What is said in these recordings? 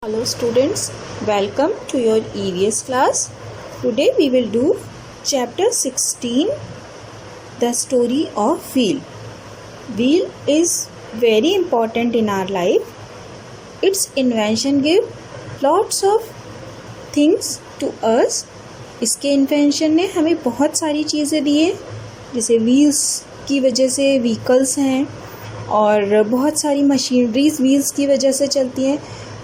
Hello students, welcome to your EVS class. Today we will do chapter 16, the story of wheel. Wheel is very important in our life. Its invention gave lots of things to us. इसके invention ने हमें बहुत सारी चीज़ें दी है, जैसे wheels की वजह से व्हीकल्स हैं और बहुत सारी मशीनरीज व्हील्स की वजह से चलती हैं.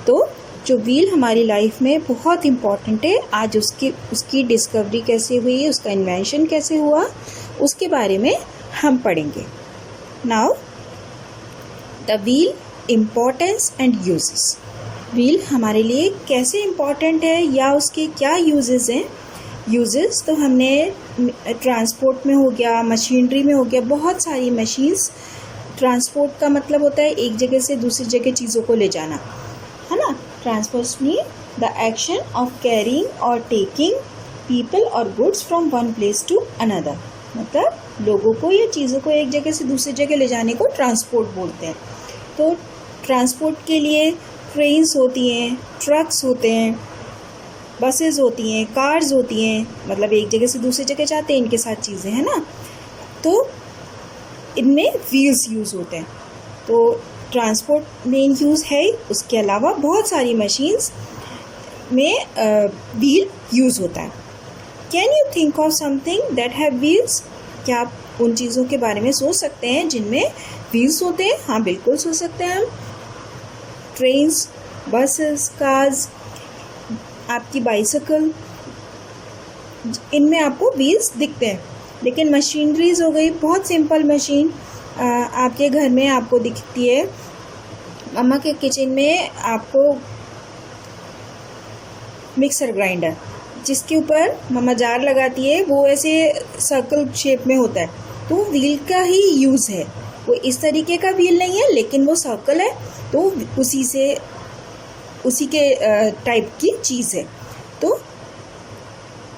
तो जो व्हील हमारी लाइफ में बहुत इम्पॉर्टेंट है. आज उसकी डिस्कवरी कैसे हुई, उसका इन्वेंशन कैसे हुआ, उसके बारे में हम पढ़ेंगे. Now the wheel importance and uses. Wheel हमारे लिए कैसे इम्पॉर्टेंट है या उसके क्या यूजेस हैं. यूजेस तो हमने ट्रांसपोर्ट में हो गया, मशीनरी में हो गया, बहुत सारी मशीन्स. ट्रांसपोर्ट का मतलब होता है एक जगह से दूसरी जगह चीज़ों को ले जाना, है ना. Transport mean the action of carrying और टेकिंग पीपल और goods from one place to another. मतलब लोगों को या चीज़ों को एक जगह से दूसरी जगह ले जाने को ट्रांसपोर्ट बोलते हैं. तो ट्रांसपोर्ट के लिए ट्रेन्स होती हैं, ट्रक्स होते हैं, बसेस होती हैं, कार्स होती हैं. मतलब एक जगह से दूसरी जगह जाते हैं, इनके साथ चीज़ें हैं ना. तो इनमें व्हील्स यूज़ होते हैं. तो ट्रांसपोर्ट मेन यूज़ है. उसके अलावा बहुत सारी मशीन्स में व्हील यूज़ होता है. Can you think of something that have wheels. क्या आप उन चीज़ों के बारे में सोच सकते हैं जिनमें व्हील्स होते हैं. हाँ, बिल्कुल सोच सकते हैं हम. ट्रेन्स, बसेस, कार्स, आपकी बाइसिकल, इनमें आपको व्हील्स दिखते हैं. लेकिन मशीनरीज हो गई बहुत सिंपल मशीन. आपके घर में आपको दिखती है, मम्मा के किचन में आपको मिक्सर ग्राइंडर, जिसके ऊपर मम्मा जार लगाती है, वो ऐसे सर्कल शेप में होता है. तो व्हील का ही यूज़ है. वो इस तरीके का व्हील नहीं है, लेकिन वो सर्कल है, तो उसी के टाइप की चीज़ है. तो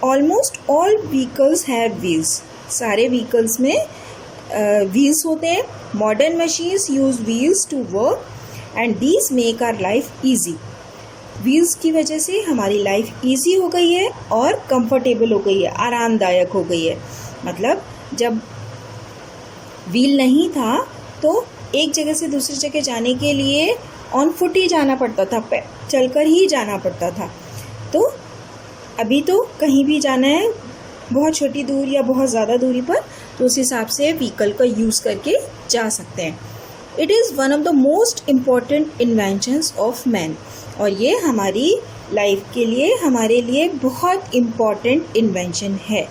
almost all vehicles have wheels. सारे व्हीकल्स में व्हील्स होते हैं. Modern machines use wheels to work and these make our life easy. Wheels की वजह से हमारी लाइफ ईजी हो गई है और कंफर्टेबल हो गई है, आरामदायक हो गई है. मतलब जब व्हील नहीं था तो एक जगह से दूसरी जगह जाने के लिए ऑन फुट ही जाना पड़ता था, चलकर ही जाना पड़ता था. तो अभी तो कहीं भी जाना है बहुत छोटी दूर या बहुत ज़्यादा दूरी पर, तो उस हिसाब से व्हीकल का यूज़ करके जा सकते हैं. It is one of the most important inventions of man. और ये हमारी लाइफ के लिए, हमारे लिए बहुत इम्पॉर्टेंट इन्वेंशन है.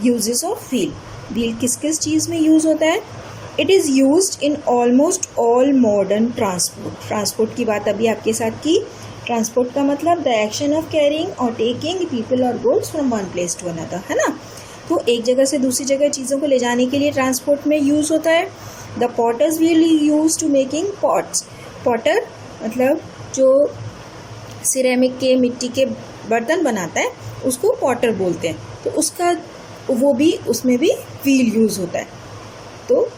Uses of wheel. व्हील किस किस चीज़ में यूज़ होता है. It is used in almost all modern transport. Transport की बात अभी आपके साथ की. ट्रांसपोर्ट का मतलब द एक्शन ऑफ कैरिंग और टेकिंग पीपल और goods from one place to another, है ना. तो एक जगह से दूसरी जगह चीज़ों को ले जाने के लिए ट्रांसपोर्ट में यूज़ होता है. The potter's wheel use to making pots. Potter मतलब जो सिरेमिक के, मिट्टी के बर्तन बनाता है, उसको पॉटर बोलते हैं. तो उसमें भी व्हील यूज़ होता है. तो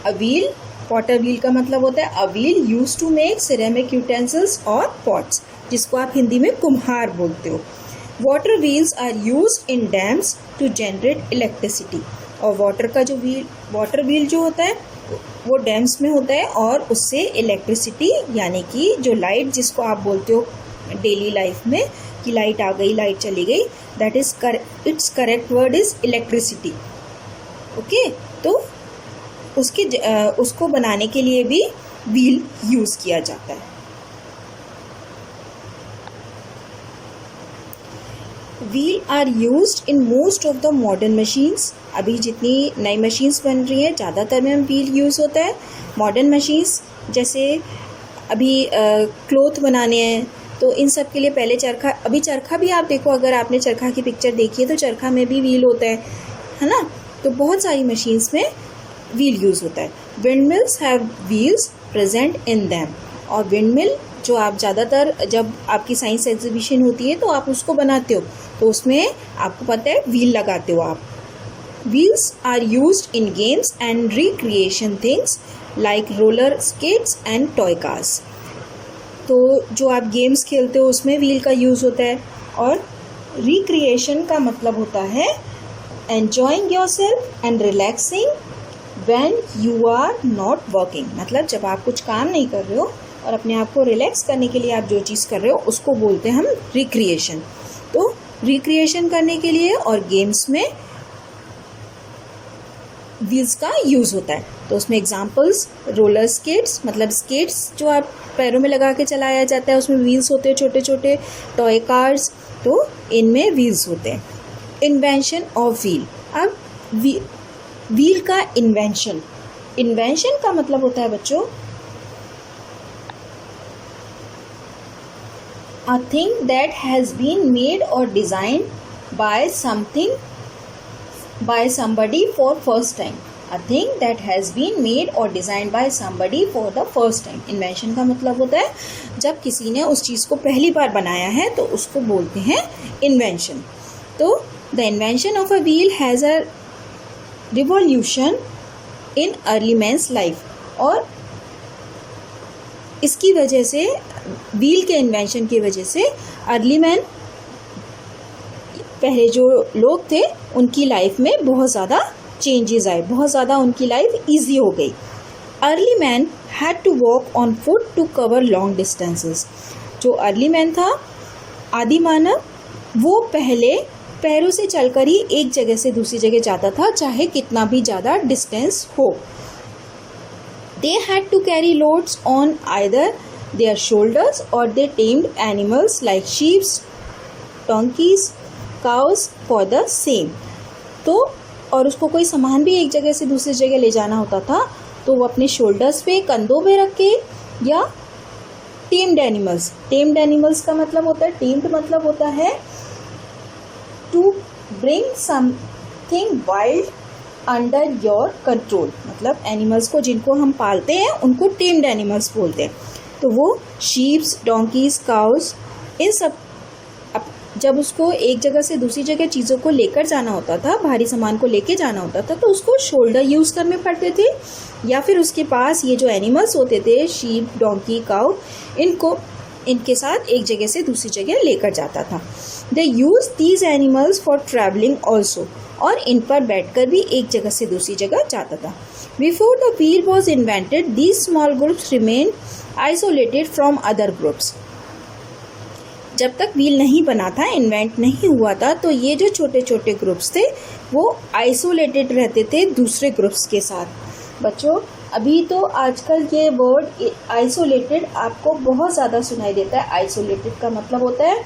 अ व्हील, पॉटर व्हील का मतलब होता है a wheel use to make ceramic utensils और पॉट्स, जिसको आप हिंदी में कुम्हार बोलते हो. Water wheels are used in dams to generate electricity. और वाटर व्हील जो होता है वो डैम्स में होता है और उससे इलेक्ट्रिसिटी, यानी कि जो लाइट जिसको आप बोलते हो डेली लाइफ में कि लाइट आ गई, लाइट चली गई, that is it's correct word is electricity. Okay. तो उसको बनाने के लिए भी व्हील यूज़ किया जाता है. Wheel are used in most of the modern machines. अभी जितनी नई मशीन्स बन रही हैं, ज़्यादातर में व्हील यूज़ होता है. मॉडर्न मशीन्स जैसे अभी क्लोथ बनाने हैं, तो इन सब के लिए पहले चरखा भी आप देखो, अगर आपने चरखा की पिक्चर देखी है तो चरखा में भी व्हील होता है ना. तो बहुत सारी मशीन्स में व्हील यूज़ होता है. Wind mills have wheels present in them. और विंड मिल जो आप ज़्यादातर जब आपकी साइंस एग्जीबिशन होती है तो आप उसको बनाते हो, तो उसमें आपको पता है व्हील लगाते हो आप. Wheels are used in games and recreation things like roller skates and toy cars. तो जो आप गेम्स खेलते हो उसमें व्हील का यूज़ होता है। और रिक्रिएशन का मतलब होता है enjoying yourself and relaxing when you are not working, मतलब जब आप कुछ काम नहीं कर रहे हो और अपने आप को रिलैक्स करने के लिए आप जो चीज़ कर रहे हो उसको बोलते हैं हम रिक्रिएशन। तो रिक्रिएशन करने के लिए और गेम्स में व्हील्स का यूज़ होता है। तो उसमें एग्जांपल्स रोलर स्केट्स, मतलब स्केट्स जो आप पैरों में लगा के चलाया जाता है, उसमें व्हील्स होते हैं छोटे छोटे। टॉय कार्स, तो इनमें व्हील्स होते हैं। इन्वेंशन ऑफ व्हील, अब व्हील का इन्वेंशन का मतलब होता है बच्चों a thing that has been made or designed by somebody for first time, a thing that has been made or designed by somebody for the first time। Invention का मतलब होता है जब किसी ने उस चीज़ को पहली बार बनाया है तो उसको बोलते हैं इन्वेंशन। तो the invention of a wheel has a revolution in early man's life, और इसकी वजह से व्हील के इन्वेंशन की वजह से अर्ली मैन, पहले जो लोग थे उनकी लाइफ में बहुत ज़्यादा चेंजेस आए, बहुत ज़्यादा उनकी लाइफ इजी हो गई। Early man had to walk on foot to cover long distances. जो अर्ली मैन था, आदि मानव, वो पहले पैरों से चलकर ही एक जगह से दूसरी जगह जाता था, चाहे कितना भी ज़्यादा डिस्टेंस हो। They had to carry loads on either their shoulders or they tamed animals like sheep, donkeys, cows for the same। तो और उसको कोई सामान भी एक जगह से दूसरी जगह ले जाना होता था तो वो अपने शोल्डर्स पे, कंधों पे रख के, या टेम्ड एनिमल्स का मतलब होता है, टेम्ड मतलब होता है to bring something wild under your control, मतलब एनिमल्स को जिनको हम पालते हैं उनको टेम्ड एनिमल्स बोलते हैं। तो वो शीप्स, डोंकीज, काउस, इन सब जब उसको एक जगह से दूसरी जगह चीज़ों को लेकर जाना होता था, भारी सामान को लेके जाना होता था, तो उसको शोल्डर यूज़ करने पड़ते थे, या फिर उसके पास ये जो एनिमल्स होते थे, शीप, डोंकी, काउ, इनके साथ एक जगह से दूसरी जगह लेकर जाता था। They use these animals for travelling also, और इन पर बैठकर भी एक जगह से दूसरी जगह जाता था। Before the wheel was invented these small groups remain isolated from other groups. जब तक व्हील नहीं बना था, इन्वेंट नहीं हुआ था, तो ये जो छोटे छोटे ग्रुप्स थे वो आइसोलेटेड रहते थे दूसरे ग्रुप्स के साथ। बच्चों, अभी तो आजकल ये वर्ड आइसोलेटेड आपको बहुत ज़्यादा सुनाई देता है। आइसोलेटेड का मतलब होता है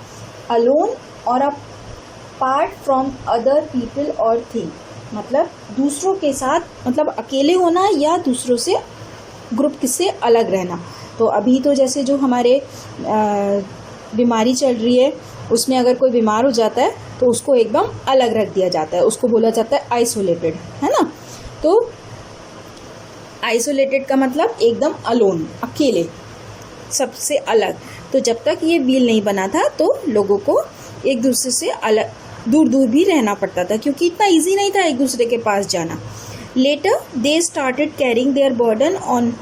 अलोन और अपार्ट फ्रॉम अदर पीपल और थिंग, मतलब दूसरों के साथ, मतलब अकेले होना या दूसरों से, ग्रुप से अलग रहना। तो अभी तो जैसे जो हमारे बीमारी चल रही है, उसमें अगर कोई बीमार हो जाता है तो उसको एकदम अलग रख दिया जाता है, उसको बोला जाता है आइसोलेटेड, है ना। तो आइसोलेटेड का मतलब एकदम अलोन, अकेले, सबसे अलग। तो जब तक ये व्हील नहीं बना था तो लोगों को एक दूसरे से अलग, दूर दूर भी रहना पड़ता था, क्योंकि इतना इजी नहीं था एक दूसरे के पास जाना। Later they started carrying their burden on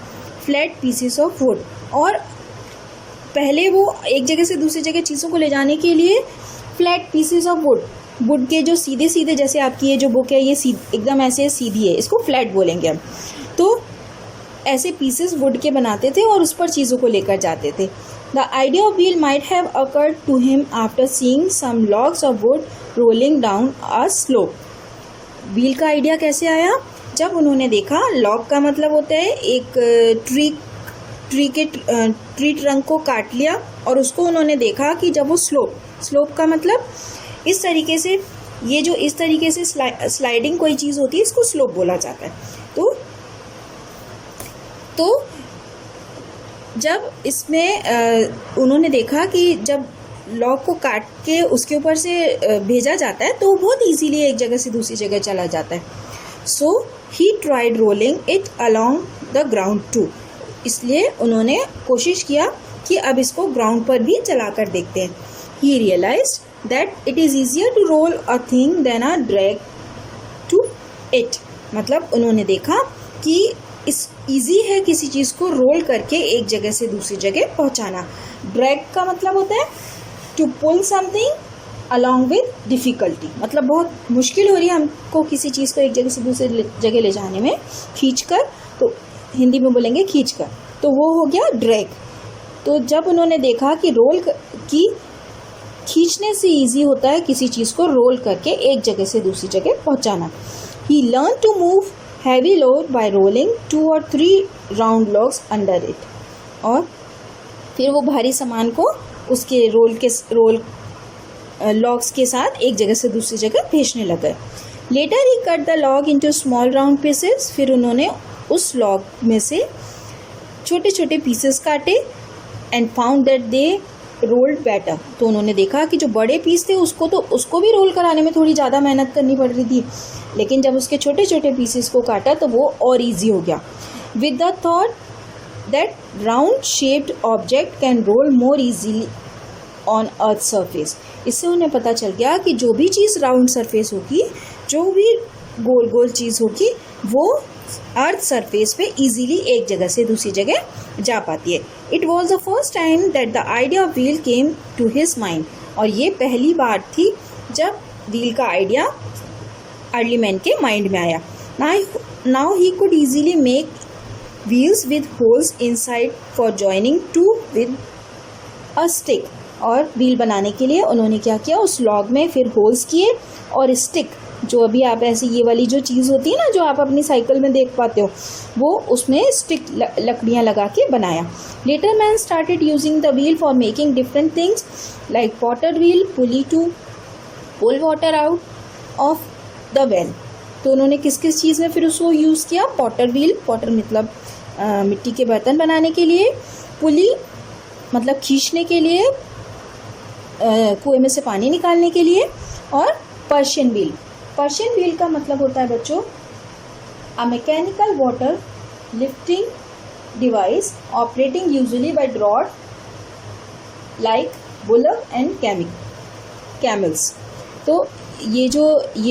flat pieces of wood, और पहले वो एक जगह से दूसरी जगह चीज़ों को ले जाने के लिए फ्लैट पीसेस ऑफ वुड के जो सीधे सीधे, जैसे आपकी ये जो बुक है ये एकदम ऐसे सीधी है, इसको फ्लैट बोलेंगे हम। तो ऐसे पीसेस वुड के बनाते थे और उस पर चीज़ों को लेकर जाते थे। The idea of wheel might have occurred to him after seeing some logs of wood rolling down a slope. Wheel का आइडिया कैसे आया? जब उन्होंने देखा, लॉग का मतलब होता है एक ट्री ट्रंक को काट लिया और उसको उन्होंने देखा कि जब वो स्लोप का मतलब इस तरीके से, ये जो इस तरीके से स्लाइडिंग कोई चीज़ होती है, इसको स्लोप बोला जाता है। तो जब इसमें उन्होंने देखा कि जब लॉग को काट के उसके ऊपर से भेजा जाता है तो बहुत इजीली एक जगह से दूसरी जगह चला जाता है। So he tried rolling it along the ground too, इसलिए उन्होंने कोशिश किया कि अब इसको ग्राउंड पर भी चला कर देखते हैं। He realised that it is easier to roll a thing than a drag to it, मतलब उन्होंने देखा कि इस ईजी है किसी चीज़ को रोल करके एक जगह से दूसरी जगह पहुंचाना। ड्रैग का मतलब होता है to pull something along with difficulty, मतलब बहुत मुश्किल हो रही है हमको किसी चीज़ को एक जगह से दूसरी जगह ले जाने में, खींचकर, तो हिंदी में बोलेंगे खींचकर, तो वो हो गया ड्रैग। तो जब उन्होंने देखा कि खींचने से इजी होता है किसी चीज़ को रोल करके एक जगह से दूसरी जगह पहुंचाना, he learn to move heavy load by rolling 2 or 3 round logs under it, और फिर वो भारी सामान को उसके रोल लॉग्स के साथ एक जगह से दूसरी जगह भेजने लगे। Later he cut the log into small round pieces, फिर उन्होंने उस लॉग में से छोटे छोटे पीसेस काटे, and found that they rolled better, तो उन्होंने देखा कि जो बड़े पीस थे उसको भी रोल कराने में थोड़ी ज़्यादा मेहनत करनी पड़ रही थी, लेकिन जब उसके छोटे छोटे पीसेस को काटा तो वो और ईजी हो गया। With the thought that round shaped object can roll more easily on earth surface, इससे उन्हें पता चल गया कि जो भी चीज़ राउंड सरफेस होगी, जो भी गोल गोल चीज़ होगी, वो अर्थ सरफेस पे इजीली एक जगह से दूसरी जगह जा पाती है। It was the first time that the idea of wheel came to his mind, और ये पहली बार थी जब व्हील का आइडिया अर्ली मैन के माइंड में आया। Now he could easily make wheels with holes inside for joining two with a stick, और व्हील बनाने के लिए उन्होंने क्या किया, उस लॉग में फिर होल्स किए और स्टिक, जो अभी आप ऐसी ये वाली जो चीज़ होती है ना जो आप अपनी साइकिल में देख पाते हो, वो उसमें स्टिक लकड़ियाँ लगा के बनाया। Later man started using the wheel for making different things like potter wheel, pulley to pull water out of the well, तो उन्होंने किस किस चीज़ में फिर उसको यूज़ किया। पॉटर व्हील, पॉटर मतलब मिट्टी के बर्तन बनाने के लिए, पुली मतलब खींचने के लिए, कुएं में से पानी निकालने के लिए, और पर्शियन व्हील, पर्शियन व्हील का मतलब होता है बच्चों a mechanical water lifting device operating usually by drawed like bullock and camels. तो ये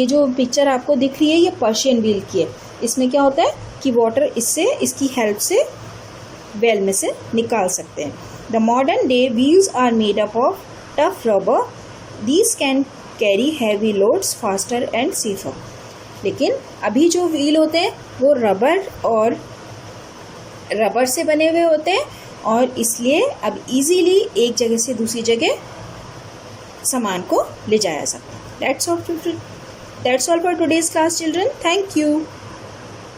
जो पिक्चर आपको दिख रही है ये पर्शियन व्हील की है। इसमें क्या होता है कि वाटर इसकी हेल्प से वेल में से निकाल सकते हैं। The modern day wheels are made up of tough rubber, these can carry heavy loads faster and safer. लेकिन अभी जो व्हील होते हैं वो रबर से बने हुए होते हैं, और इसलिए अब इजीली एक जगह से दूसरी जगह सामान को ले जाया सकता है। That's all for today's class, children. Thank you.